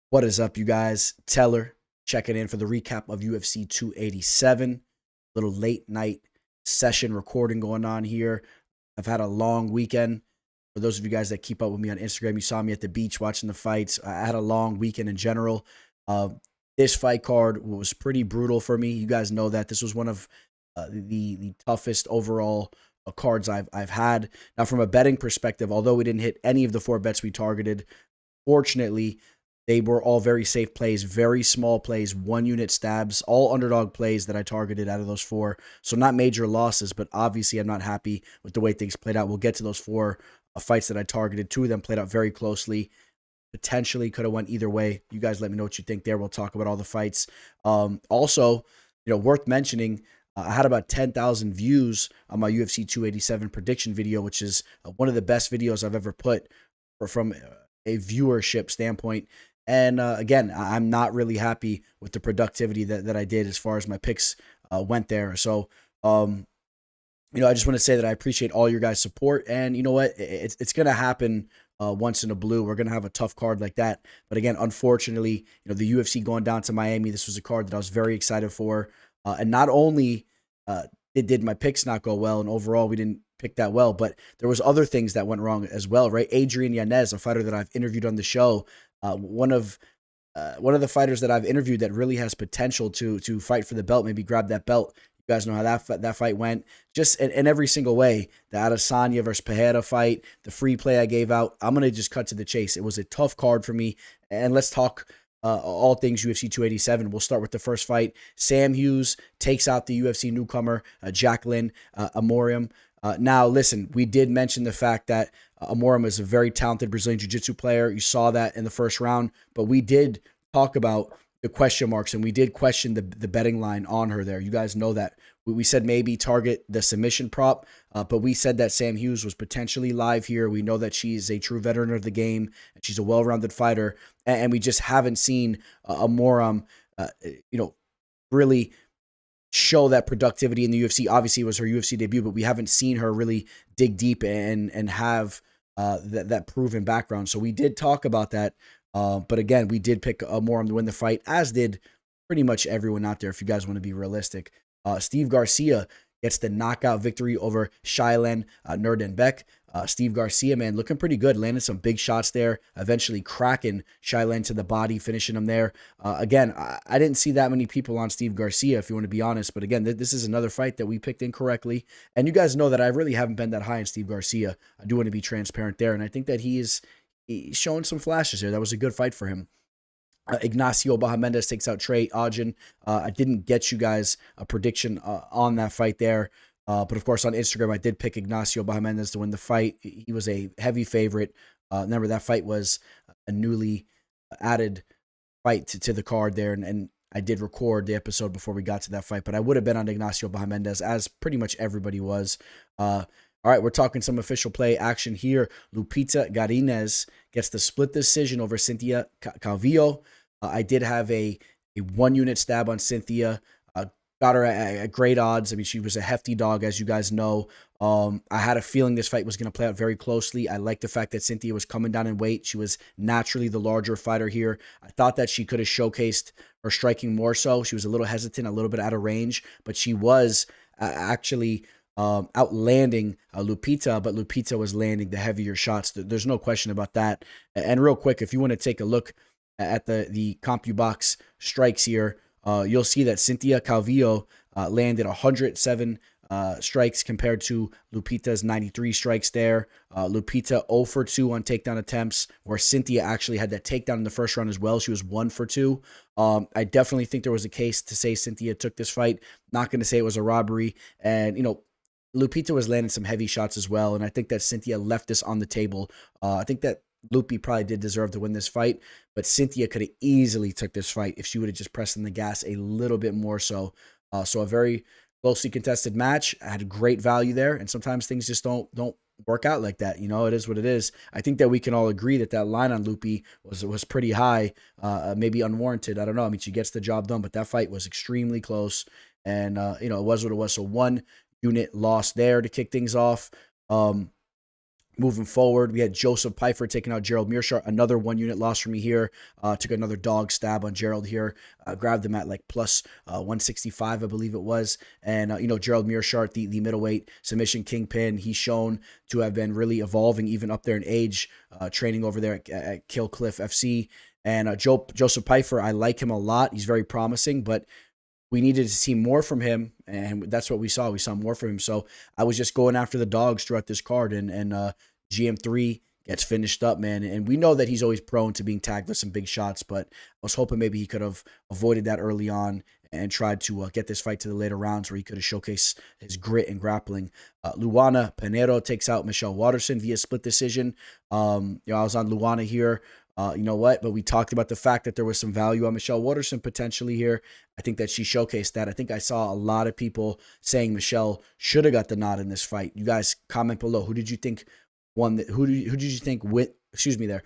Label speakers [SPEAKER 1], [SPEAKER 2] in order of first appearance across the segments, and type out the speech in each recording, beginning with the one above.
[SPEAKER 1] What is up, you guys? Teller checking in for the recap of UFC 287. Little late night session recording going on here. I've had a long weekend. For those of you guys that keep up with me on Instagram, you saw me at the beach watching the fights. I had a long weekend in general. Uh, this fight card was pretty brutal for me. You guys know that this was one of the toughest overall cards I've had. Now, from a betting perspective, although we didn't hit any of the four bets we targeted, fortunately, they were all very safe plays, very small plays, 1 unit stabs, all underdog plays that I targeted out of those four. So not major losses, but obviously I'm not happy with the way things played out. We'll get to those four fights that I targeted. Two of them played out very closely. Potentially could have went either way. You guys let me know what you think there. We'll talk about all the fights. Also, worth mentioning, I had about 10,000 views on my UFC 287 prediction video, which is one of the best videos I've ever put from a viewership standpoint. And again, I'm not really happy with the productivity that I did as far as my picks went there. So, I just want to say that I appreciate all your guys' support. And you know what? It's going to happen once in a blue. We're going to have a tough card like that. But again, unfortunately, the UFC going down to Miami, this was a card that I was very excited for. And not only did my picks not go well, and overall we didn't pick that well, but there was other things that went wrong as well, right? Adrian Yanez, a fighter that I've interviewed on the show, one of the fighters that I've interviewed that really has potential to fight for the belt, maybe grab that belt. You guys know how that fight went. Just in every single way, the Adesanya versus Pereira fight, the free play I gave out. I'm going to just cut to the chase. It was a tough card for me. And let's talk all things UFC 287. We'll start with the first fight. Sam Hughes takes out the UFC newcomer, Jacqueline Amorim. Now, listen, we did mention the fact that Amorim is a very talented Brazilian Jiu-Jitsu player. You saw that in the first round, but we did talk about the question marks, and we did question the betting line on her there. You guys know that. We said maybe target the submission prop, but we said that Sam Hughes was potentially live here. We know that she's a true veteran of the game, and she's a well-rounded fighter, and we just haven't seen Amorim, really show that productivity in the UFC. Obviously, it was her UFC debut, but we haven't seen her really dig deep and have that proven background. So we did talk about that. But again, we did pick Amorim to win the fight, as did pretty much everyone out there, if you guys want to be realistic. Steve Garcia gets the knockout victory over Shailen Nurdenbeck. Steve Garcia, man, looking pretty good. Landed some big shots there. Eventually cracking Shailen to the body, finishing him there. Again, I didn't see that many people on Steve Garcia, if you want to be honest. But again, this is another fight that we picked incorrectly. And you guys know that I really haven't been that high in Steve Garcia. I do want to be transparent there. And I think that he's showing some flashes here. That was a good fight for him. Ignacio Bahamondes takes out Trey Ogden. I didn't get you guys a prediction on that fight there. But of course, on Instagram, I did pick Ignacio Bahamondes to win the fight. He was a heavy favorite. Remember, that fight was a newly added fight to the card there. And I did record the episode before we got to that fight. But I would have been on Ignacio Bahamondes, as pretty much everybody was. All right, we're talking some official play action here. Lupita Garinez gets the split decision over Cynthia Calvillo. I did have a 1 unit stab on Cynthia. Got her at great odds. I mean, she was a hefty dog, as you guys know. I had a feeling this fight was going to play out very closely. I like the fact that Cynthia was coming down in weight. She was naturally the larger fighter here. I thought that she could have showcased her striking more so. She was a little hesitant, a little bit out of range, but she was actually outlanding Lupita, but Lupita was landing the heavier shots. There's no question about that. And real quick, if you want to take a look at the CompuBox strikes here, you'll see that Cynthia Calvillo landed 107 strikes compared to Lupita's 93 strikes there. Lupita 0 for 2 on takedown attempts, where Cynthia actually had that takedown in the first round as well. She was 1 for 2. I definitely think there was a case to say Cynthia took this fight. Not going to say it was a robbery. And, Lupita was landing some heavy shots as well, and I think that Cynthia left this on the table. I think that Lupi probably did deserve to win this fight, but Cynthia could have easily took this fight if she would have just pressed on the gas a little bit more so. So a very closely contested match. I had great value there, and sometimes things just don't work out like that. It is what it is. I think that we can all agree that line on Lupi was pretty high, maybe unwarranted. I don't know. I mean, she gets the job done, but that fight was extremely close, and it was what it was. So 1 unit loss there to kick things off. Moving forward, we had Joseph Pfeiffer taking out Gerald Meerschaert. Another 1 unit loss for me here. Took another dog stab on Gerald here. Grabbed him at like plus 165, I believe it was. And, Gerald Meerschaert, the middleweight submission kingpin, he's shown to have been really evolving even up there in age, training over there at Kill Cliff FC. And Joseph Pfeiffer, I like him a lot. He's very promising, but we needed to see more from him, and that's what we saw. We saw more from him. So I was just going after the dogs throughout this card, and GM3 gets finished up, man. And we know that he's always prone to being tagged with some big shots, but I was hoping maybe he could have avoided that early on and tried to get this fight to the later rounds where he could have showcased his grit and grappling. Luana Pinheiro takes out Michelle Waterson via split decision. I was on Luana here. You know what? But we talked about the fact that there was some value on Michelle Waterson potentially here. I think that she showcased that. I think I saw a lot of people saying Michelle should have got the nod in this fight. You guys comment below. Who did you think won? Who did you think win? Excuse me there.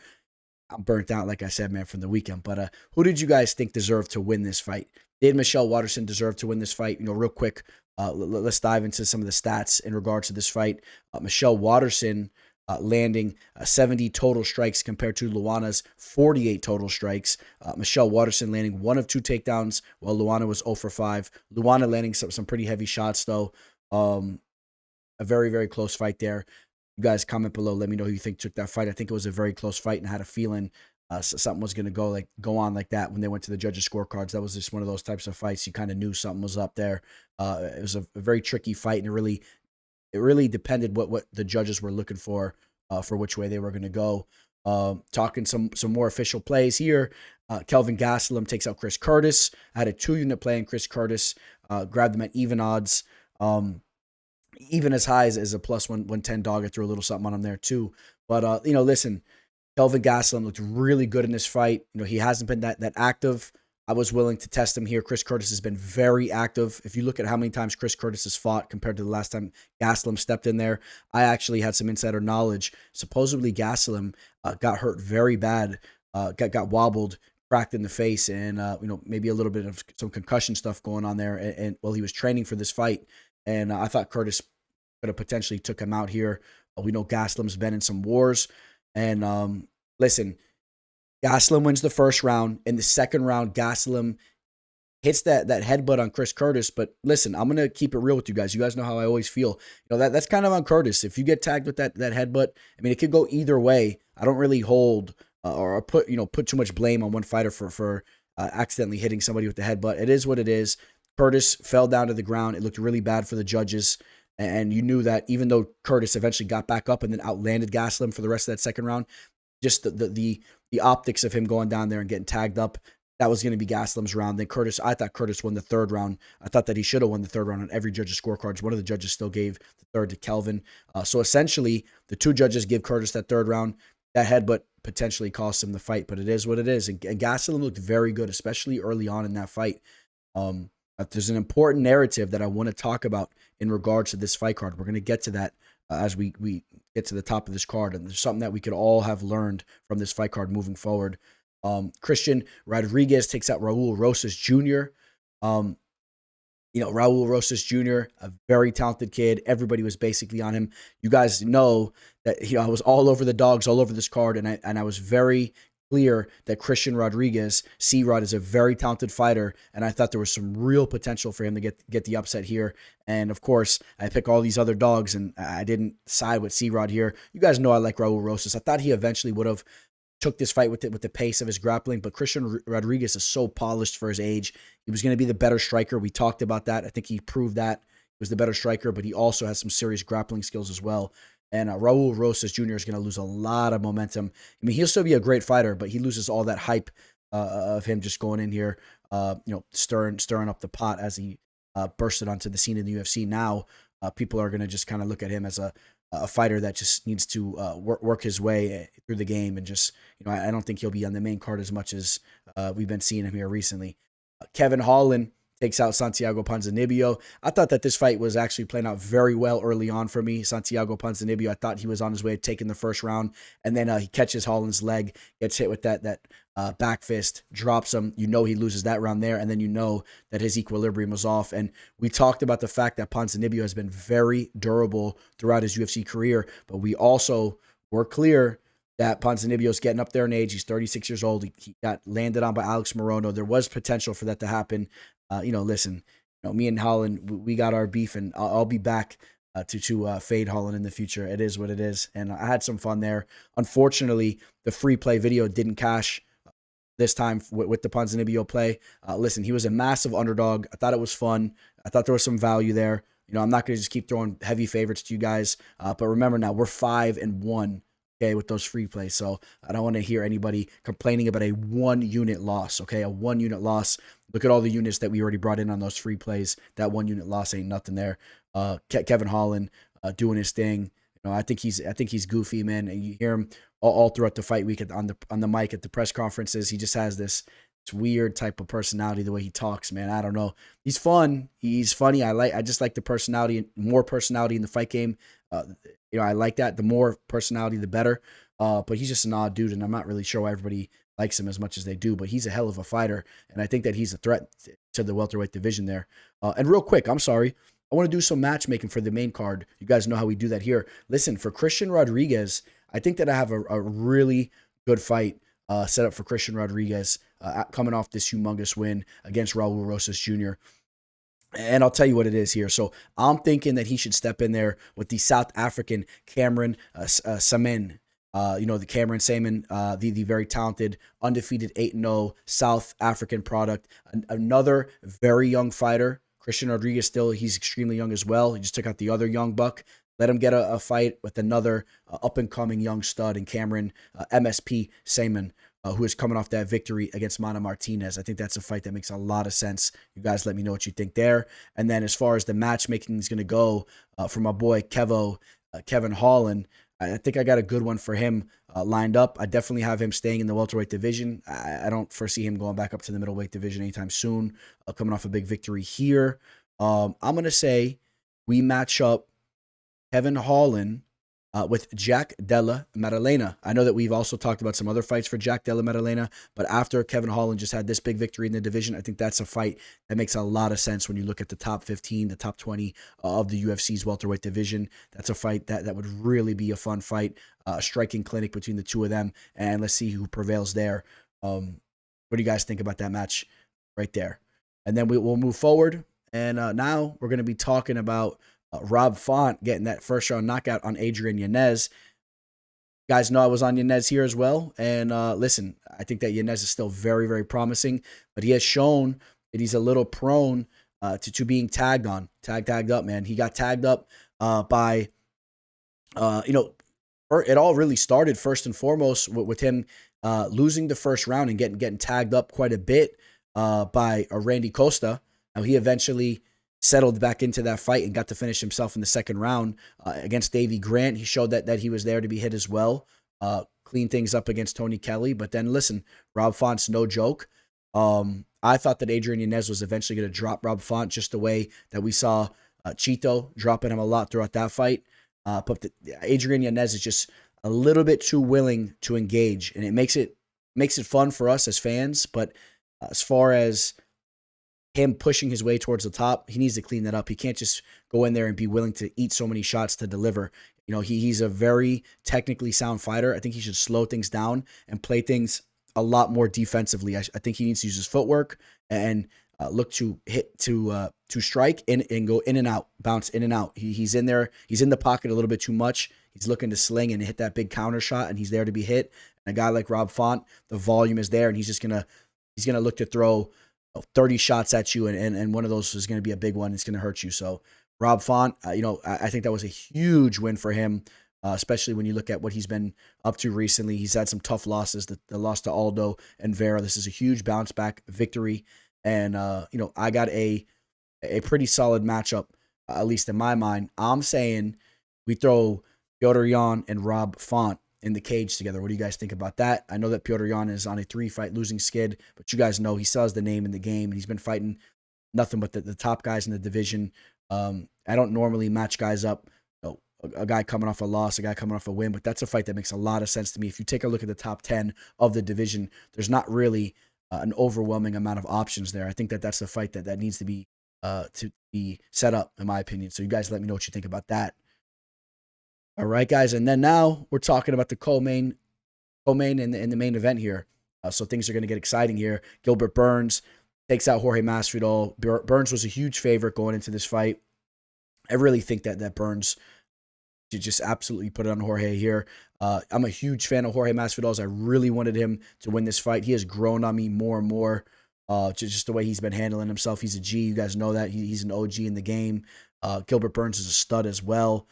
[SPEAKER 1] I'm burnt out, like I said, man, from the weekend. But who did you guys think deserved to win this fight? Did Michelle Waterson deserve to win this fight? Real quick, let's dive into some of the stats in regards to this fight. Michelle Waterson landing 70 total strikes compared to Luana's 48 total strikes. Michelle Waterson landing 1 of 2 takedowns, while Luana was 0 for 5. Luana landing some pretty heavy shots, though. A very, very close fight there. You guys comment below. Let me know who you think took that fight. I think it was a very close fight, and I had a feeling something was going to go on like that when they went to the judges' scorecards. That was just one of those types of fights. You kind of knew something was up there. It was a very tricky fight, and it really depended what the judges were looking for which way they were going to go. Talking some more official plays here. Kelvin Gaslum takes out Chris Curtis. I had a 2-unit play in Chris Curtis. Grabbed him at even odds. Even as high as a plus 110 dog. I threw a little something on him there too. But, listen, Kelvin Gaslum looked really good in this fight. He hasn't been that active. I was willing to test him here. Chris Curtis has been very active. If you look at how many times Chris Curtis has fought compared to the last time Gaslum stepped in there, I actually had some insider knowledge. Supposedly Gaslum got hurt very bad, got wobbled, cracked in the face, and maybe a little bit of some concussion stuff going on there. And while he was training for this fight, and I thought Curtis could have potentially took him out here. We know Gaslum's been in some wars, and listen. Gaslum wins the first round. In the second round, Gaslum hits that headbutt on Chris Curtis. But listen, I'm going to keep it real with you guys. You guys know how I always feel. That's kind of on Curtis. If you get tagged with that headbutt, I mean, it could go either way. I don't really hold or put too much blame on one fighter for accidentally hitting somebody with the headbutt. It is what it is. Curtis fell down to the ground. It looked really bad for the judges. And you knew that even though Curtis eventually got back up and then outlanded Gaslum for the rest of that second round, just the optics of him going down there and getting tagged up, that was going to be Gaslum's round. Then I thought Curtis won the third round. I thought that he should have won the third round on every judge's scorecards. One of the judges still gave the third to Kelvin. So essentially, the 2 judges give Curtis that third round. That headbutt potentially cost him the fight, but it is what it is. And Gaslum looked very good, especially early on in that fight. There's an important narrative that I want to talk about in regards to this fight card. We're going to get to that as we get to the top of this card, and there's something that we could all have learned from this fight card moving forward. Christian Rodriguez takes out Raul Rosas Jr. Raul Rosas Jr., a very talented kid. Everybody was basically on him. You guys know that I was all over the dogs, all over this card, and I was very clear that Christian Rodriguez, C-Rod, is a very talented fighter, and I thought there was some real potential for him to get the upset here. And of course, I pick all these other dogs, and I didn't side with C-Rod here. You guys know I like Raul Rosas. I thought he eventually would have took this fight with the pace of his grappling, but Christian Rodriguez is so polished for his age. He was going to be the better striker. We talked about that. I think he proved that he was the better striker, but he also has some serious grappling skills as well. And Raul Rosas Jr. is going to lose a lot of momentum. I mean, he'll still be a great fighter, but he loses all that hype of him just going in here, stirring up the pot as he bursted onto the scene in the UFC. Now, people are going to just kind of look at him as a fighter that just needs to work his way through the game, and just I don't think he'll be on the main card as much as we've been seeing him here recently. Kevin Holland takes out Santiago Ponzinibbio. I thought that this fight was actually playing out very well early on for me. Santiago Ponzinibbio, I thought he was on his way to taking the first round, and then he catches Holland's leg, gets hit with that back fist, drops him. You know he loses that round there, and then you know that his equilibrium was off. And we talked about the fact that Ponzinibbio has been very durable throughout his UFC career, but we also were clear that Ponzinibbio's getting up there in age. He's 36 years old. He got landed on by Alex Morono. There was potential for that to happen. Listen, me and Holland, we got our beef, and I'll be back to fade Holland in the future. It is what it is, and I had some fun there. Unfortunately, the free play video didn't cash this time with the Ponzinibbio play. Listen, he was a massive underdog. I thought it was fun. I thought there was some value there. I'm not going to just keep throwing heavy favorites to you guys, but remember now, we're 5-1. Okay, with those free plays. So I don't want to hear anybody complaining about a 1-unit loss. Okay, a 1-unit loss. Look at all the units that we already brought in on those free plays. That 1-unit loss ain't nothing there. Kevin Holland doing his thing. I think he's goofy, man. And you hear him all throughout the fight week on the mic at the press conferences. He just has this weird type of personality, the way he talks, man. I don't know. He's fun. He's funny. I just like the personality, more personality in the fight game. I like that. The more personality, the better. But he's just an odd dude, and I'm not really sure why everybody likes him as much as they do. But he's a hell of a fighter, and I think that he's a threat to the welterweight division there. And real quick, I'm sorry. I want to do some matchmaking for the main card. You guys know how we do that here. Listen, for Christian Rodriguez, I think that I have a really good fight set up for Christian Rodriguez coming off this humongous win against Raul Rosas Jr., and I'll tell you what it is here. So I'm thinking that he should step in there with the South African Cameron Saman. The Cameron Saman, the very talented, undefeated 8-0 South African product. Another very young fighter. Christian Rodriguez he's extremely young as well. He just took out the other young buck. Let him get a fight with another up-and-coming young stud in Cameron MSP Saman, who is coming off that victory against Mana Martinez. I think that's a fight that makes a lot of sense. You guys let me know what you think there. And then as far as the matchmaking is going to go for my boy Kevin Holland, I think I got a good one for him lined up. I definitely have him staying in the welterweight division. I don't foresee him going back up to the middleweight division anytime soon, coming off a big victory here. I'm going to say we match up Kevin Holland with Jack Della Maddalena. I know that we've also talked about some other fights for Jack Della Maddalena, but after Kevin Holland just had this big victory in the division, I think that's a fight that makes a lot of sense when you look at the top 15, the top 20 of the UFC's welterweight division. That's a fight that would really be a fun fight, a striking clinic between the two of them, and let's see who prevails there. What do you guys think about that match right there? And then we'll move forward, and now we're going to be talking about Rob Font getting that first round knockout on Adrian Yanez. You guys know I was on Yanez here as well. And listen, I think that Yanez is still very, very promising, but he has shown that he's a little prone to being tagged up, man. He got tagged up by, it all really started first and foremost with him losing the first round and getting tagged up quite a bit by Randy Costa. Now, he eventually settled back into that fight and got to finish himself in the second round against Davey Grant. He showed that he was there to be hit as well, clean things up against Tony Kelly. But then, listen, Rob Font's no joke. I thought that Adrian Yanez was eventually going to drop Rob Font just the way that we saw Chito dropping him a lot throughout that fight. But Adrian Yanez is just a little bit too willing to engage, and it makes it fun for us as fans. But as far as him pushing his way towards the top, he needs to clean that up. He can't just go in there and be willing to eat so many shots to deliver. He's a very technically sound fighter. I think he should slow things down and play things a lot more defensively. I think he needs to use his footwork and look to hit to strike and go in and out, bounce in and out. He's in there. He's in the pocket a little bit too much. He's looking to sling and hit that big counter shot, and he's there to be hit. And a guy like Rob Font, the volume is there, and he's gonna look to throw 30 shots at you, and one of those is going to be a big one. It's going to hurt you. So Rob Font, I think that was a huge win for him, especially when you look at what he's been up to recently. He's had some tough losses, the loss to Aldo and Vera. This is a huge bounce back victory. And, I got a pretty solid matchup, at least in my mind. I'm saying we throw Petr Yan and Rob Font in the cage together. What do you guys think about that? I know that Petr Yan is on a 3-fight losing skid, but you guys know he still has the name in the game, and he's been fighting nothing but the top guys in the division. I don't normally match guys up. A guy coming off a loss, a guy coming off a win, but that's a fight that makes a lot of sense to me. If you take a look at the top 10 of the division, there's not really an overwhelming amount of options there. I think that that's the fight that needs to be set up, in my opinion. So you guys let me know what you think about that. All right, guys, and then now we're talking about the co-main in the main event here. So things are going to get exciting here. Gilbert Burns takes out Jorge Masvidal. Burns was a huge favorite going into this fight. I really think that Burns should just absolutely put it on Jorge here. I'm a huge fan of Jorge Masvidal. I really wanted him to win this fight. He has grown on me more and more. Just the way he's been handling himself. He's a G. You guys know that. He's an OG in the game. Gilbert Burns is a stud as well.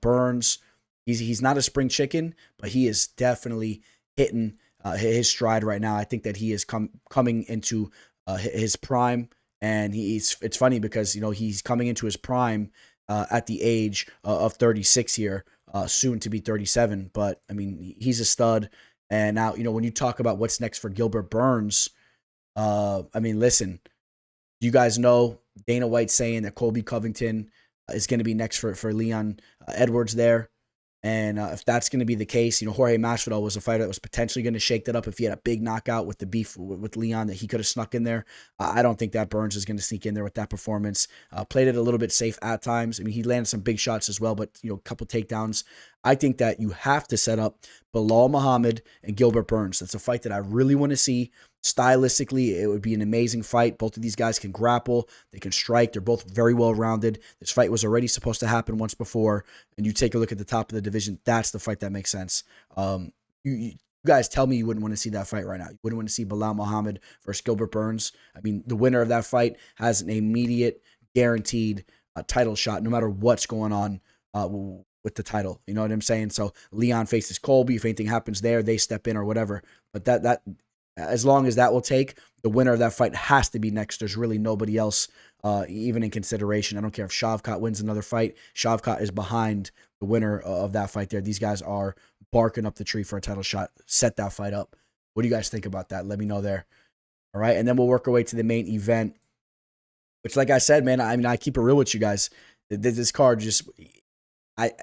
[SPEAKER 1] Burns, he's not a spring chicken, but he is definitely hitting his stride right now. I think that he is coming into his prime, and it's funny because he's coming into his prime at the age of 36 here, soon to be 37. But I mean, he's a stud. And now when you talk about what's next for Gilbert Burns, I mean, listen, you guys know Dana White saying that Colby Covington is going to be next for Leon Edwards there. And if that's going to be the case, Jorge Masvidal was a fighter that was potentially going to shake that up if he had a big knockout with the beef with Leon that he could have snuck in there. I don't think that Burns is going to sneak in there with that performance. Played it a little bit safe at times. I mean, he landed some big shots as well, but a couple takedowns. I think that you have to set up Bilal Muhammad and Gilbert Burns. That's a fight that I really want to see. Stylistically, it would be an amazing fight. Both of these guys can grapple. They can strike. They're both very well-rounded. This fight was already supposed to happen once before, and you take a look at the top of the division, that's the fight that makes sense. You guys tell me you wouldn't want to see that fight right now. You wouldn't want to see Bilal Muhammad versus Gilbert Burns. I mean, the winner of that fight has an immediate, guaranteed title shot no matter what's going on with the title. You know what I'm saying? So Leon faces Colby. If anything happens there, they step in or whatever. But that as long as that will take, the winner of that fight has to be next. There's really nobody else even in consideration. I don't care if Shavkat wins another fight. Shavkat is behind the winner of that fight there. These guys are barking up the tree for a title shot. Set that fight up. What do you guys think about that? Let me know there. All right, and then we'll work our way to the main event, which, like I said, man, I mean, I keep it real with you guys. This card just...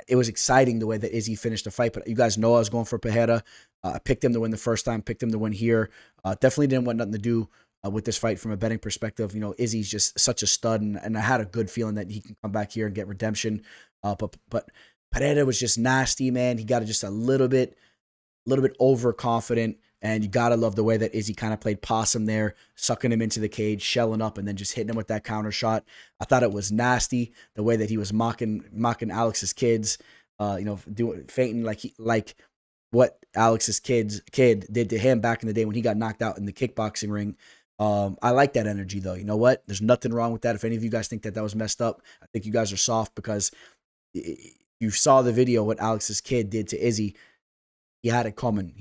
[SPEAKER 1] it was exciting the way that Izzy finished the fight, but you guys know I was going for Pereira. I picked him to win the first time, picked him to win here. Definitely didn't want nothing to do with this fight from a betting perspective. Izzy's just such a stud, and I had a good feeling that he can come back here and get redemption. But Pereira was just nasty, man. He got just a little bit overconfident, and you gotta love the way that Izzy kind of played possum there, sucking him into the cage, shelling up, and then just hitting him with that counter shot. I thought it was nasty the way that he was mocking Alex's kids, fainting like what Alex's kid did to him back in the day when he got knocked out in the kickboxing ring. I like that energy though. You know what? There's nothing wrong with that. If any of you guys think that was messed up, I think you guys are soft because you saw the video what Alex's kid did to Izzy. He had it coming,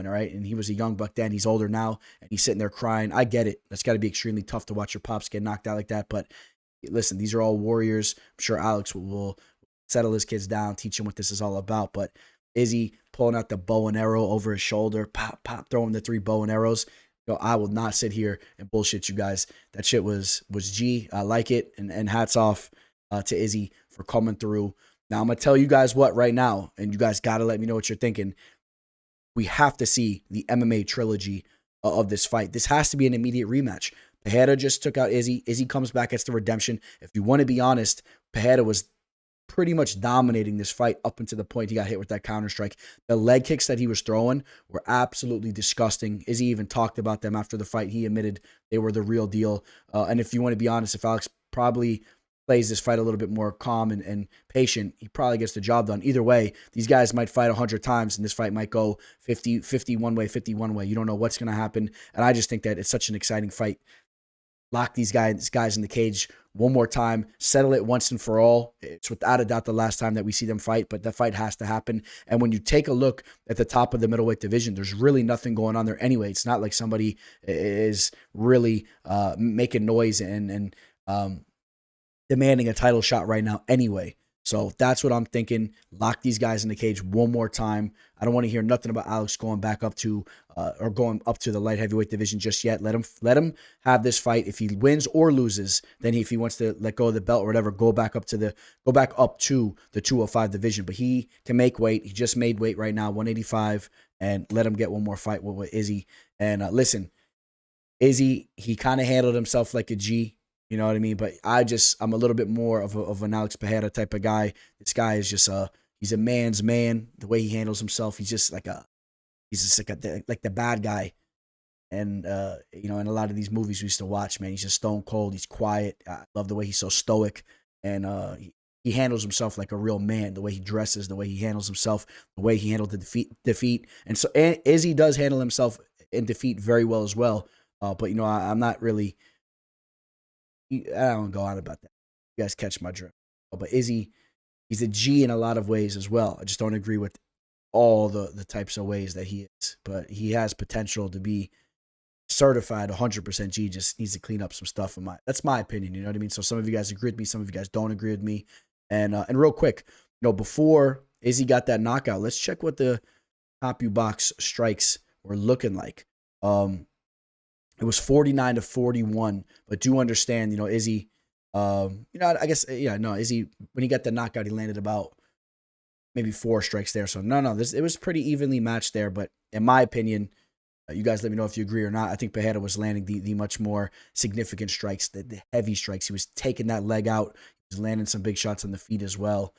[SPEAKER 1] all right? And he was a young buck then. He's older now, and he's sitting there crying. I get it. That's got to be extremely tough to watch your pops get knocked out like that. But listen, these are all warriors. I'm sure Alex will settle his kids down, teach them what this is all about. But Izzy pulling out the bow and arrow over his shoulder, pop, throwing the 3 bow and arrows. I will not sit here and bullshit you guys. That shit was G. I like it, and hats off to Izzy for coming through. Now, I'm going to tell you guys what right now, and you guys got to let me know what you're thinking. We have to see the MMA trilogy of this fight. This has to be an immediate rematch. Pereira just took out Izzy. Izzy comes back, gets the redemption. If you want to be honest, Pereira was pretty much dominating this fight up until the point he got hit with that counter strike. The leg kicks that he was throwing were absolutely disgusting. Izzy even talked about them after the fight. He admitted they were the real deal. And if you want to be honest, if Alex probably plays this fight a little bit more calm and patient, he probably gets the job done. Either way, these guys might fight 100 times, and this fight might go 50 one way, 50 one way. You don't know what's going to happen, and I just think that it's such an exciting fight. Lock these guys in the cage one more time, settle it once and for all. It's without a doubt the last time that we see them fight, but that fight has to happen. And when you take a look at the top of the middleweight division, there's really nothing going on there anyway. It's not like somebody is really making noise and demanding a title shot right now anyway. So that's what I'm thinking. Lock these guys in the cage one more time. I don't want to hear nothing about Alex going back up to or going up to the light heavyweight division just yet. Let him have this fight. If he wins or loses, then if he wants to let go of the belt or whatever, go back up to the 205 division. But he can make weight. He just made weight right now, 185, and let him get one more fight with Izzy. And listen, Izzy, he kind of handled himself like a G. You know what I mean? But I'm a little bit more of an Alex Pereira type of guy. This guy is just he's a man's man. The way he handles himself, he's just like the bad guy. And in a lot of these movies we used to watch, man, he's just stone cold. He's quiet. I love the way he's so stoic, and he handles himself like a real man. The way he dresses, the way he handles himself, the way he handled the defeat, and Izzy does handle himself in defeat very well as well. But I'm not really. I don't go on about that. You guys catch my drift. But Izzy, he's a G in a lot of ways as well. I just don't agree with all the types of ways that he is. But he has potential to be certified 100% G. Just needs to clean up some stuff. That's my opinion. You know what I mean? So some of you guys agree with me. Some of you guys don't agree with me. And real quick, before Izzy got that knockout, let's check what the top box strikes were looking like. It was 49-41, but do understand, Izzy, Izzy, when he got the knockout, he landed about maybe 4 strikes there. So it was pretty evenly matched there. But in my opinion, you guys let me know if you agree or not. I think Pereira was landing the much more significant strikes, the heavy strikes. He was taking that leg out. He was landing some big shots on the feet as well.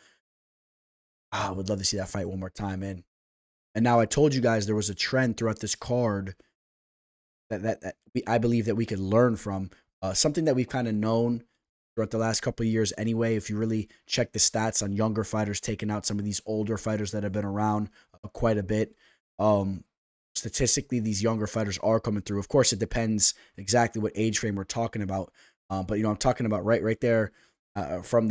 [SPEAKER 1] I would love to see that fight one more time, man. And now I told you guys there was a trend throughout this card I believe that we could learn from, something that we've kind of known throughout the last couple of years anyway. If you really check the stats on younger fighters taking out some of these older fighters that have been around quite a bit, statistically, these younger fighters are coming through. Of course, it depends exactly what age frame we're talking about, but I'm talking about right there from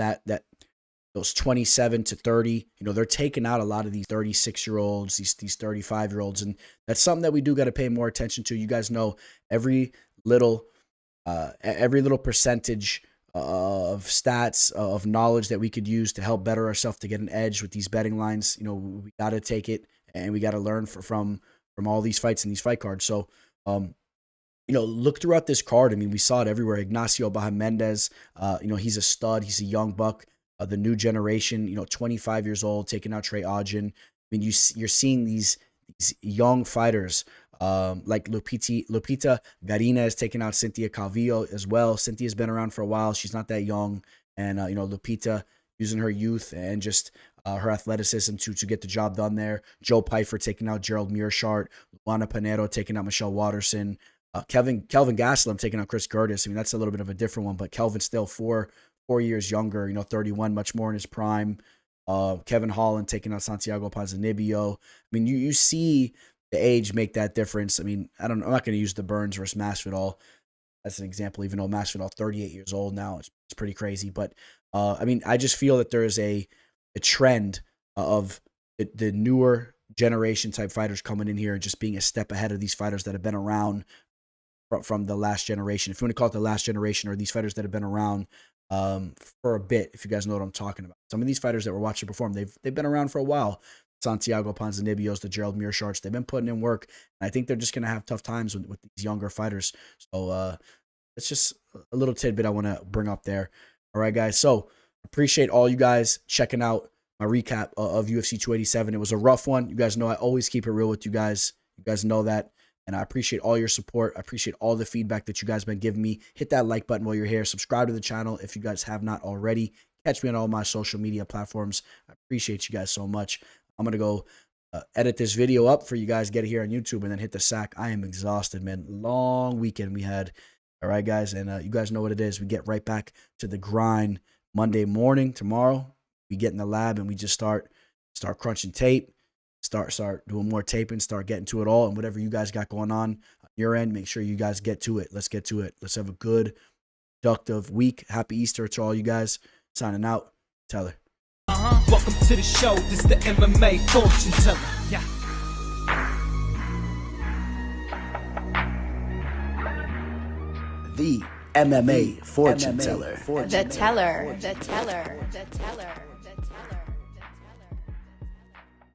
[SPEAKER 1] those 27 to 30, they're taking out a lot of these 36-year-olds, these 35-year-olds. And that's something that we do got to pay more attention to. You guys know every little percentage of stats, of knowledge that we could use to help better ourselves to get an edge with these betting lines. We got to take it and we got to learn from all these fights and these fight cards. So, look throughout this card. I mean, we saw it everywhere. Ignacio Bahamendez, he's a stud. He's a young buck. The new generation, 25 years old, taking out Trey Ogden. I mean, you're seeing these young fighters like Lupita Garina taking out Cynthia Calvillo as well. Cynthia's been around for a while. She's not that young. And, Lupita using her youth and just her athleticism to get the job done there. Joe Pyfer taking out Gerald Mearshart. Luana Pinero taking out Michelle Watterson. Kelvin Gaslum taking out Chris Curtis. I mean, that's a little bit of a different one, but Kelvin's still 4 years younger, 31, much more in his prime. Kevin Holland taking out Santiago Ponzinibbio. I mean, you see the age make that difference. I mean, I'm not going to use the Burns versus Masvidal as an example, even though Masvidal 38 years old now. It's pretty crazy. But, I just feel that there is a trend of the newer generation type fighters coming in here and just being a step ahead of these fighters that have been around from the last generation. If you want to call it the last generation, or these fighters that have been around for a bit, if you guys know what I'm talking about. Some of these fighters that we're watching perform, they've been around for a while. Santiago Ponzinibbios, the Gerald Mearsharts, they've been putting in work. And I think they're just going to have tough times with these younger fighters. So it's just a little tidbit I want to bring up there. All right, guys. So appreciate all you guys checking out my recap of UFC 287. It was a rough one. You guys know I always keep it real with you guys. You guys know that. And I appreciate all your support. I appreciate all the feedback that you guys have been giving me. Hit that like button while you're here. Subscribe to the channel if you guys have not already. Catch me on all my social media platforms. I appreciate you guys so much. I'm going to go edit this video up for you guys, get it here on YouTube, and then hit the sack. I am exhausted, man. Long weekend we had. All right, guys. And you guys know what it is. We get right back to the grind Monday morning. Tomorrow, we get in the lab and we just start crunching tape. Start doing more taping, start getting to it all, and whatever you guys got going on your end, make sure you guys get to it. Let's get to it. Let's have a good, productive week. Happy Easter to all you guys. Signing out. Teller.
[SPEAKER 2] Welcome to the show. This is the MMA fortune teller. Yeah.
[SPEAKER 1] The MMA fortune teller.
[SPEAKER 3] The teller.